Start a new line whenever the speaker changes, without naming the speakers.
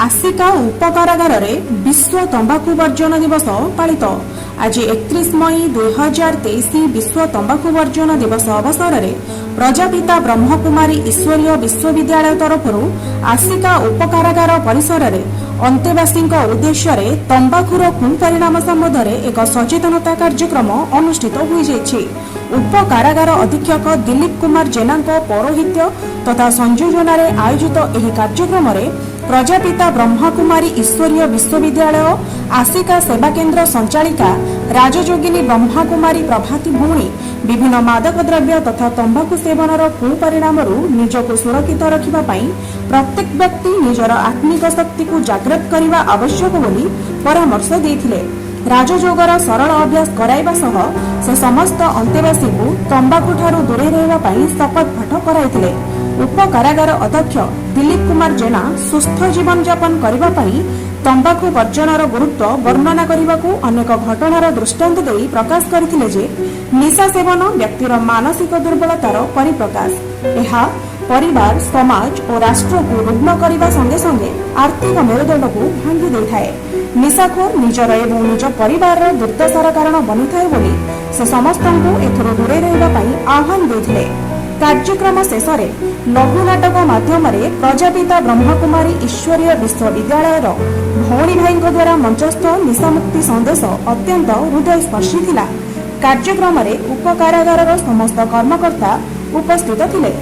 आसिका उपकारागार विश्व तंबाकू वर्जन दिवस पालित। आज 31 मई 2023 विश्व तंबाकू वर्जन दिवस अवसर में प्रजापिता ब्रह्मकुमारी ईश्वरीय विश्वविद्यालय तरफ आसिका उपकारागार परिसर में अंतेवासी उद्देश्य तंबाकूर कुपरिणाम संबंध में एक सचेतनता कार्यक्रम अनुष्ठित हो जाइछि। उपकारागार अधीक्षक दिलीप कुमार जेना पौरोहित्य तथा संयोजन आयोजित यह कार्यक्रम में प्रजापिता ब्रह्मकुमारी ईश्वरीय विश्वविद्यालय आसिका सेवा केन्द्र संचालिका राजयोगिनी ब्रह्मकुमारी प्रभाती भौणी विभिन्न मादक द्रव्य तथा तंबाकू सेवनर कुपरिणाम निजक सुरक्षित रखा प्रत्येक व्यक्ति निजर आत्मिक शक्ति को जागृत करने आवश्यक बोली परामर्श देथिले। राजयोगर सरल अभ्यास कराइबा सह से समस्त अंतेवासी को तंबाकू ठारू दूरे रहिबा शपथ पाठ कराइथिले। उपकारागार अध्यक्ष दिलीप कुमार जेना सुस्थ जीवन यापन करने तंबाकू वर्जनर गुरुत्व वर्णना करने को अनेक घटनार दृष्टांत दे प्रकाश करथिले जे निशा सेवन व्यक्तिर मानसिक दुर्बलतार परिप्रकाश। यह परिवार समाज और राष्ट्र को रुग्ण करने संगे संगे आर्थिक मेरुदंड को भांगी देଥାଏ। निशाखोर निजर एवं निज परिवार दुर्दशार कारण बनी थाए बोली से समस्त को एथरो दूरे रहिबा आह्वान देथिले। कार्यक्रम शेष में लघु नाटक माध्यम प्रजापिता ब्रह्मकुमारी ईश्वरीय विश्वविद्यालय भौणी भाई द्वारा मंचस्थ निशामुक्ति संदेश अत्यंत हृदयस्पर्शी थिला। कार्यक्रम में उपकारागार समस्त कर्मकर्ता उपस्थित थिले।